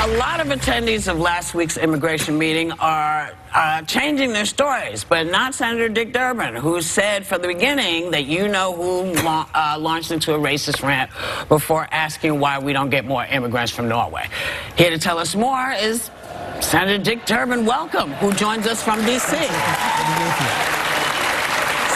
a lot of attendees of last week's immigration meeting are changing their stories, but not Senator Dick Durbin, who said from the beginning that you know who launched into a racist rant before asking why we don't get more immigrants from Norway. Here to tell us more is Senator Dick Durbin, welcome, who joins us from D.C.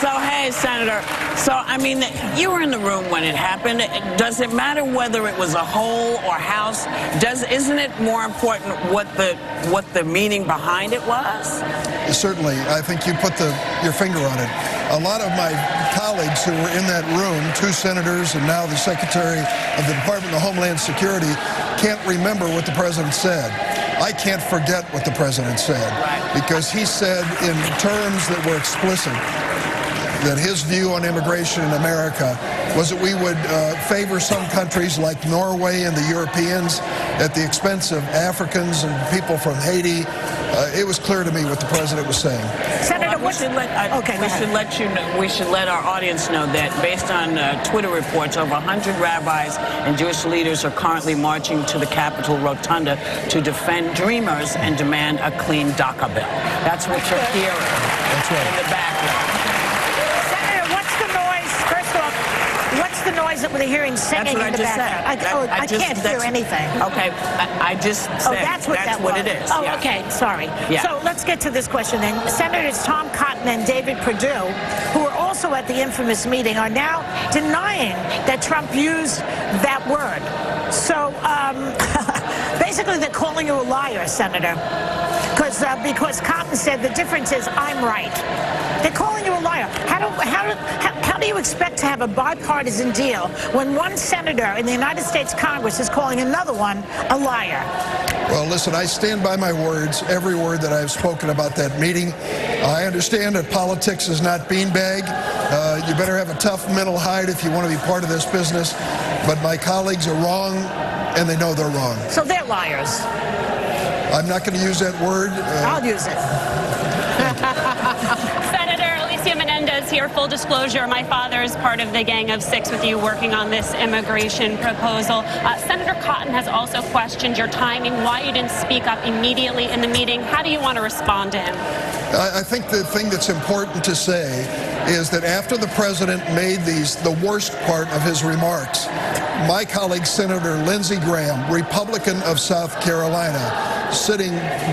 So, hey, Senator, I mean, you were in the room when it happened. Does it matter whether it was a whole or house? Isn't it more important what the meaning behind it was? Certainly. I think you put your finger on it. A lot of my colleagues who were in that room, 2 senators and now the Secretary of the Department of Homeland Security, can't remember what the president said. I can't forget what the president said, because he said in terms that were explicit that his view on immigration in America was that we would favor some countries like Norway and the Europeans at the expense of Africans and people from Haiti. It was clear to me what the president was saying. Senator, we should let our audience know that based on Twitter reports, over 100 rabbis and Jewish leaders are currently marching to the Capitol Rotunda to defend Dreamers and demand a clean DACA bill. That's what you're hearing in the background. The noise that we're hearing singing in the background. I can't hear anything. Okay, I just said that's what it is. Oh, yeah. Okay, sorry. Yeah. So let's get to this question then. Senators Tom Cotton and David Perdue, who were also at the infamous meeting, are now denying that Trump used that word. So basically they're calling you a liar, Senator, because Cotton said the difference is I'm right. They're calling you a liar. How do you expect to have a bipartisan deal when one senator in the United States Congress is calling another one a liar? Well, listen, I stand by my words, every word that I've spoken about that meeting. I understand that politics is not beanbag. You better have a tough mental hide if you want to be part of this business. But my colleagues are wrong, and they know they're wrong. So they're liars. I'm not going to use that word. I'll use it. Here, full disclosure, my father is part of the Gang of Six with you working on this immigration proposal. Senator Cotton has also questioned your timing, why you didn't speak up immediately in the meeting. How do you want to respond to him? I think the thing that's important to say is that after the president made the worst part of his remarks, my colleague, Senator Lindsey Graham, Republican of South Carolina, sitting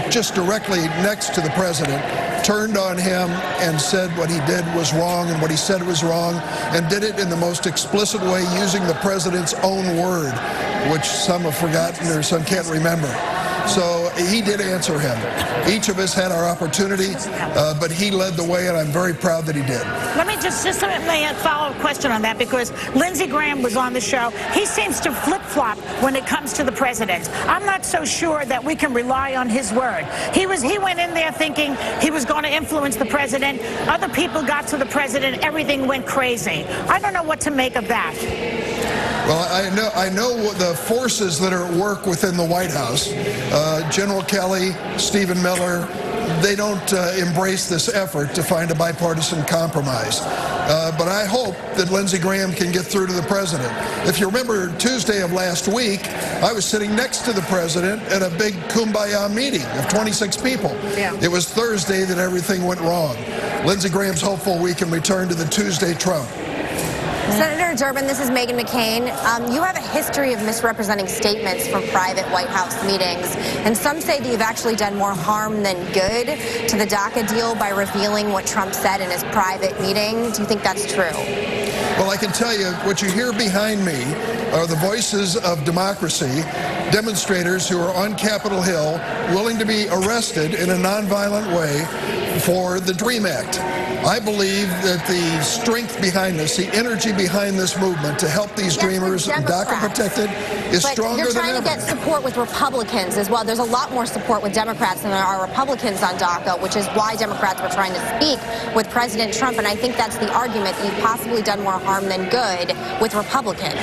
just directly next to the president, turned on him and said what he did was wrong and what he said was wrong, and did it in the most explicit way using the president's own word, which some have forgotten or some can't remember. So he did answer him. Each of us had our opportunity, but he led the way, and I'm very proud that he did. Let me just a follow-up question on that, because Lindsey Graham was on the show. He seems to flip-flop when it comes to the president. I'm not so sure that we can rely on his word. He went in there thinking he was going to influence the president. Other people got to the president. Everything went crazy. I don't know what to make of that. Well, I know the forces that are at work within the White House. General Kelly, Stephen Miller, they don't embrace this effort to find a bipartisan compromise. But I hope that Lindsey Graham can get through to the president. If you remember Tuesday of last week, I was sitting next to the president at a big kumbaya meeting of 26 people. Yeah. It was Thursday that everything went wrong. Lindsey Graham's hopeful we can return to the Tuesday Trump. Senator Durbin, this is Meghan McCain. You have a history of misrepresenting statements from private White House meetings, and some say that you've actually done more harm than good to the DACA deal by revealing what Trump said in his private meeting. Do you think that's true? Well, I can tell you what you hear behind me are the voices of democracy, demonstrators who are on Capitol Hill willing to be arrested in a nonviolent way for the DREAM Act. I believe that the strength behind this, the energy behind this movement to help these dreamers and DACA protected is stronger than ever. You're trying to get support with Republicans as well. There's a lot more support with Democrats than there are Republicans on DACA, which is why Democrats were trying to speak with President Trump. And I think that's the argument, that you've possibly done more harm than good with Republicans.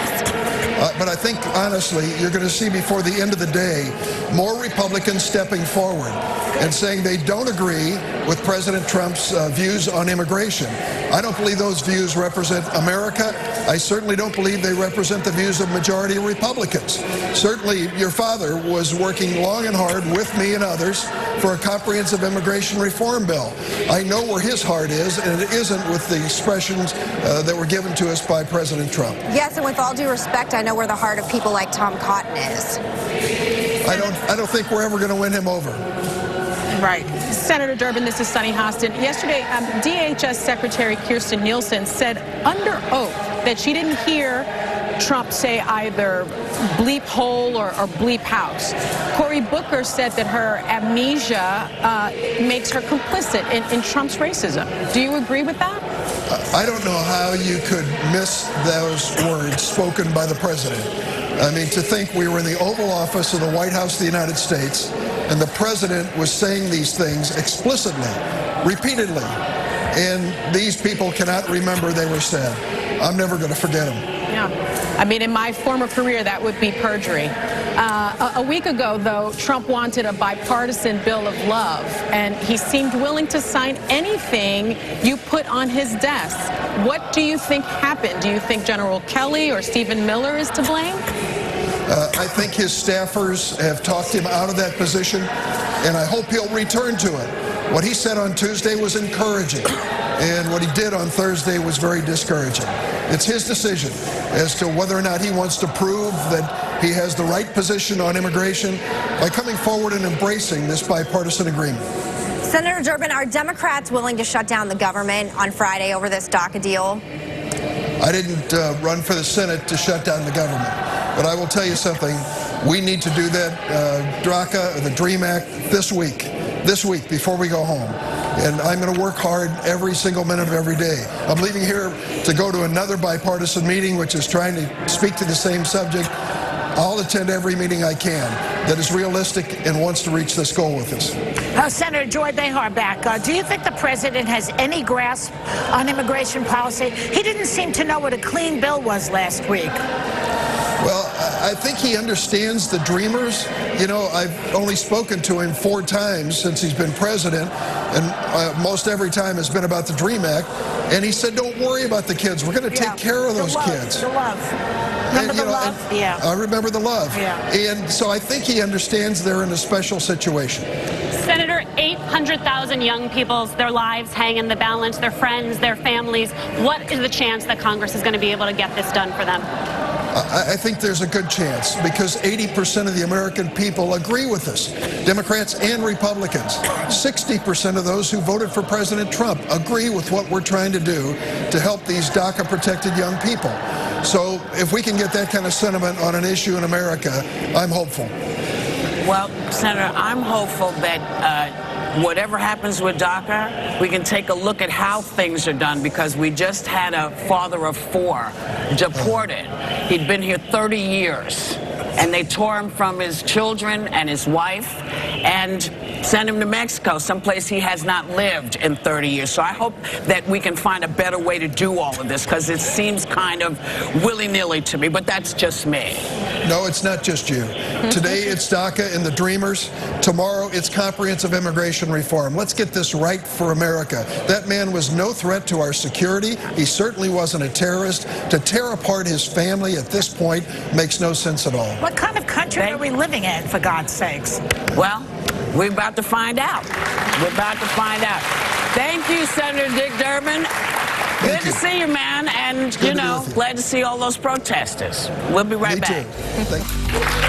But I think, honestly, you're going to see before the end of the day more Republicans stepping forward and saying they don't agree with President Trump's views on immigration. I don't believe those views represent America. I certainly don't believe they represent the views of majority Republicans. Certainly, your father was working long and hard with me and others for a comprehensive immigration reform bill. I know where his heart is, and it isn't with the expressions that were given to us by President Trump. Yes, and with all due respect, I know where the heart of people like Tom Cotton is. I don't think we're ever going to win him over. Right. Senator Durbin, this is Sunny Hostin. Yesterday, DHS Secretary Kirstjen Nielsen said under oath that she didn't hear Trump say either bleep hole or bleep house. Cory Booker said that her amnesia makes her complicit in Trump's racism. Do you agree with that? I don't know how you could miss those words spoken by the president. I mean, to think we were in the Oval Office of the White House of the United States and the president was saying these things explicitly, repeatedly, and these people cannot remember they were said. I'm never going to forget them. Yeah. I mean, in my former career, that would be perjury. A week ago, though, Trump wanted a bipartisan bill of love, and he seemed willing to sign anything you put on his desk. What do you think happened? Do you think General Kelly or Stephen Miller is to blame? I think his staffers have talked him out of that position, and I hope he'll return to it. What he said on Tuesday was encouraging, and what he did on Thursday was very discouraging. It's his decision as to whether or not he wants to prove that he has the right position on immigration by coming forward and embracing this bipartisan agreement. Senator Durbin, are Democrats willing to shut down the government on Friday over this DACA deal? I didn't run for the Senate to shut down the government, but I will tell you something. We need to do that DACA, the DREAM Act, this week before we go home. And I'm going to work hard every single minute of every day. I'm leaving here to go to another bipartisan meeting, which is trying to speak to the same subject. I'll attend every meeting I can that is realistic and wants to reach this goal with us. Senator Joy Behar back. Do you think the president has any grasp on immigration policy? He didn't seem to know what a clean bill was last week. Well, I think he understands the dreamers. You know, I've only spoken to him 4 times since he's been president, and most every time has been about the DREAM Act. And he said, don't worry about the kids. We're going to take care of those kids. The love. Remember the love? Yeah. I remember the love. Yeah. And so I think he understands they're in a special situation. Senator, 800,000 young people, their lives hang in the balance, their friends, their families. What is the chance that Congress is going to be able to get this done for them? I think there's a good chance because 80% of the American people agree with us, Democrats and Republicans. 60% of those who voted for President Trump agree with what we're trying to do to help these DACA-protected young people. So if we can get that kind of sentiment on an issue in America, I'm hopeful. Well, Senator, I'm hopeful that whatever happens with DACA, we can take a look at how things are done, because we just had a father of 4 deported. He'd been here 30 years, and they tore him from his children and his wife and sent him to Mexico, someplace he has not lived in 30 years. So I hope that we can find a better way to do all of this, because it seems kind of willy-nilly to me, but that's just me. No, it's not just you. Today it's DACA and the Dreamers. Tomorrow it's comprehensive immigration reform. Let's get this right for America. That man was no threat to our security. He certainly wasn't a terrorist. To tear apart his family at this point makes no sense at all. What kind of country are we living in, for God's sakes? Well, we're about to find out. We're about to find out. Thank you, Senator Dick Durbin. Good to see you, man. And, you know, glad to see all those protesters. We'll be right back. Me too. Thank you.